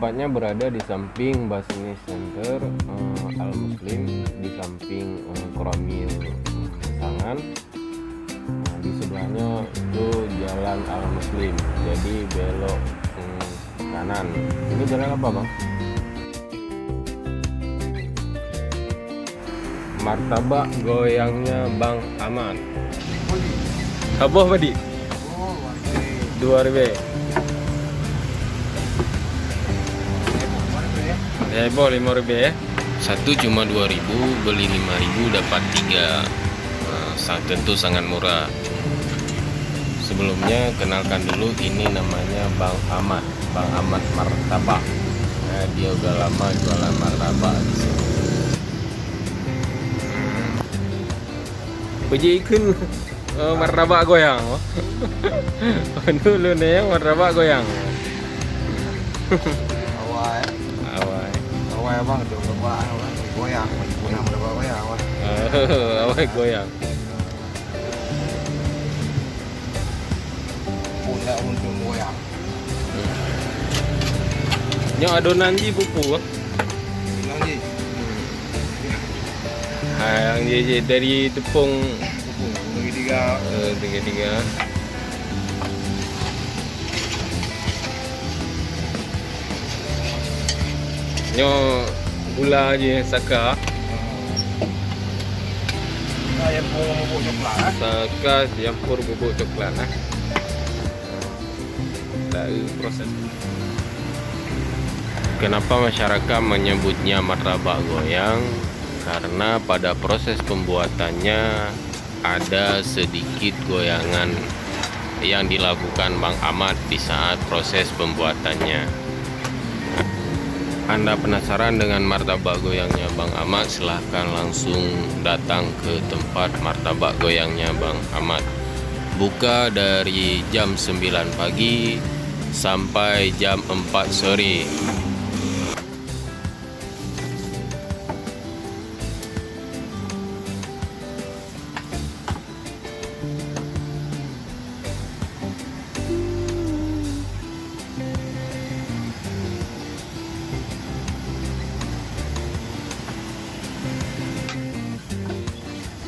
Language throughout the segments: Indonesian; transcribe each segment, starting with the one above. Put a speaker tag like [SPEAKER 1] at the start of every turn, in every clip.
[SPEAKER 1] tepatnya berada di samping Basni Center Al Muslim, di samping Koramil Sangan. Nah, di sebelahnya itu Jalan Al Muslim, jadi belok kanan. Ini jalan apa, Bang? Martabak goyangnya Bang Ahmad. Apa tadi? 2.000. Ya, boleh 5.000 ya. Satu cuma 2.000, beli 5.000 dapat 3. Tentu sangat murah. Sebelumnya kenalkan dulu, ini namanya Bang Ahmad, Bang Ahmad Martabak. Nah, dia udah lama jualan martabak di sini. Puji ikun martabak goyang. Dulu nih martabak goyang.
[SPEAKER 2] Awal bang tu goyang, guna berapa goyang awal.
[SPEAKER 1] Awal goyang.
[SPEAKER 2] Pundak untuk goyang.
[SPEAKER 1] Nyo adonan ji pupu.
[SPEAKER 2] Bilang ni.
[SPEAKER 1] Yang je dari tepung
[SPEAKER 2] Tiga.
[SPEAKER 1] tiga. Nyo gula je saka.
[SPEAKER 2] Yang bubuk coklat.
[SPEAKER 1] Saka campur bubuk coklat lah. Dari proses. Kenapa masyarakat menyebutnya martabak goyang? Karena pada proses pembuatannya ada sedikit goyangan yang dilakukan Bang Ahmad di saat proses pembuatannya. Anda penasaran dengan martabak goyangnya Bang Ahmad? Silahkan langsung datang ke tempat martabak goyangnya Bang Ahmad. Buka dari jam 9 pagi sampai jam 4 sore.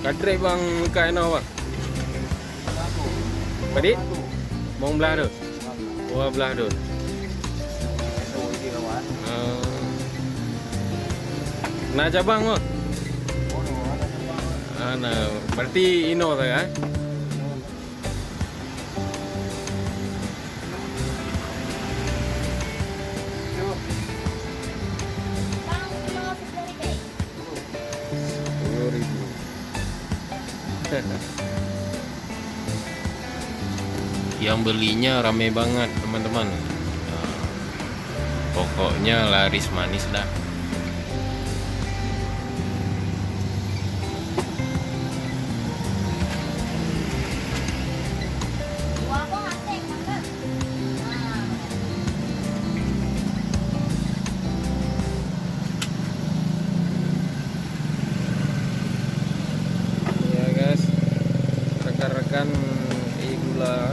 [SPEAKER 1] Kadre bang kaino bang. Tadi? Mau belah tu? Oh belah tu. Nak cabang bang? Nah, berarti ino tu ya? Yang belinya rame banget teman-teman. Pokoknya laris manis dah. Ya guys, rekan-rekan gula.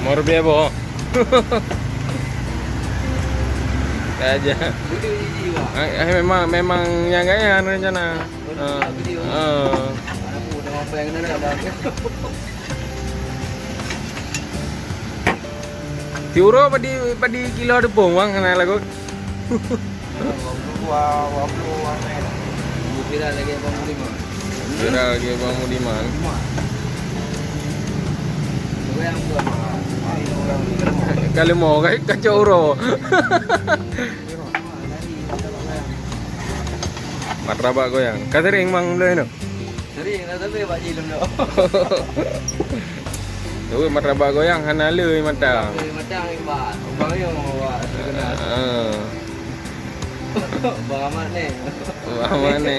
[SPEAKER 1] Mau rupiah boh. Aja. Memang yang kaya rencana. Tiuro padi kilo tepung bang kena lagu.
[SPEAKER 2] Viral lagi Bang Budiman.
[SPEAKER 1] Viral lagi Bang Budiman.
[SPEAKER 2] Goyang tu mah.
[SPEAKER 1] Kalau mau kayak kacau uro. Martabak goyang. Katering mang dulu no.
[SPEAKER 2] Sering dah tapi Pak Ji belum dah.
[SPEAKER 1] Tu martabak goyang hana leuy mata.
[SPEAKER 2] Macam ibat. Bang yo buat terkenal. Bang Ahmad ni.
[SPEAKER 1] Bang Ahmad ni.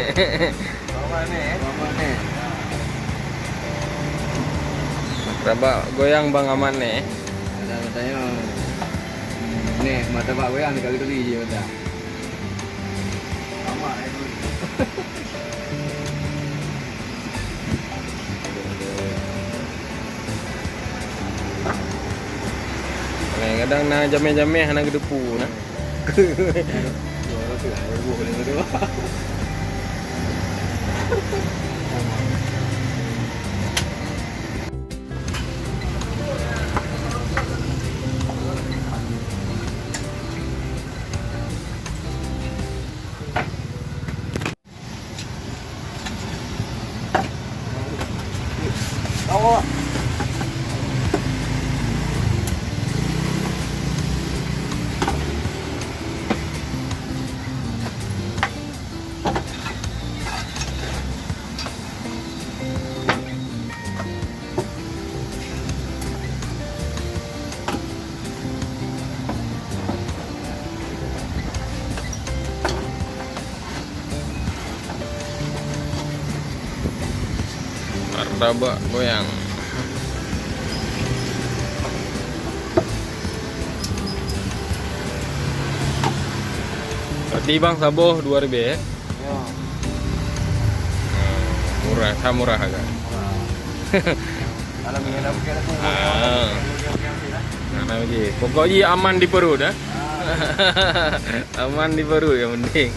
[SPEAKER 1] Martabak goyang Bang Ahmad ni.
[SPEAKER 2] Ada katanya ni martabak goyang dekat Kediri je kata. Ahmad
[SPEAKER 1] kadang na jame-jame na gedepu nah.
[SPEAKER 2] Juara tuh ya, gua boleh berdua. Tahu.
[SPEAKER 1] Martabak goyang. Berarti bang saboh 2.000 ya?
[SPEAKER 2] Ya.
[SPEAKER 1] Murah, sama murah agak.
[SPEAKER 2] Alam ini ada kira tuh.
[SPEAKER 1] Nah, lagi. Pokoknya aman di perut dah. Aman di perut yang penting.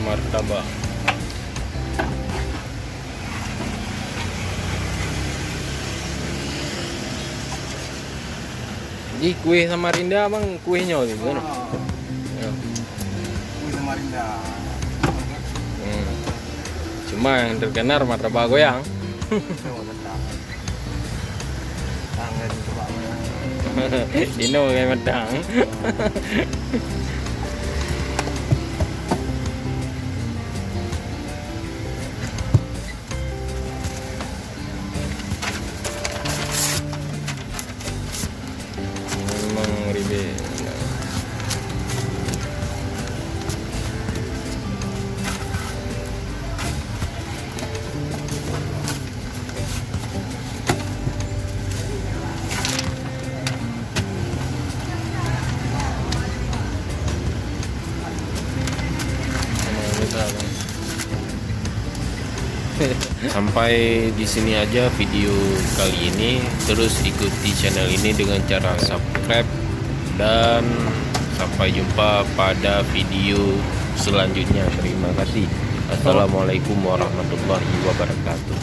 [SPEAKER 1] Martabak. Jadi kue Samarinda bang kuenya gitu kan? Ya.
[SPEAKER 2] Kue Samarinda.
[SPEAKER 1] Cuma yang terkenal martabak goyang.
[SPEAKER 2] Tangan coba.
[SPEAKER 1] Dino kayak medang. Memang ribet. Sampai di sini aja video kali ini. Terus ikuti channel ini dengan cara subscribe dan sampai jumpa pada video selanjutnya. Terima kasih. Assalamualaikum warahmatullahi wabarakatuh.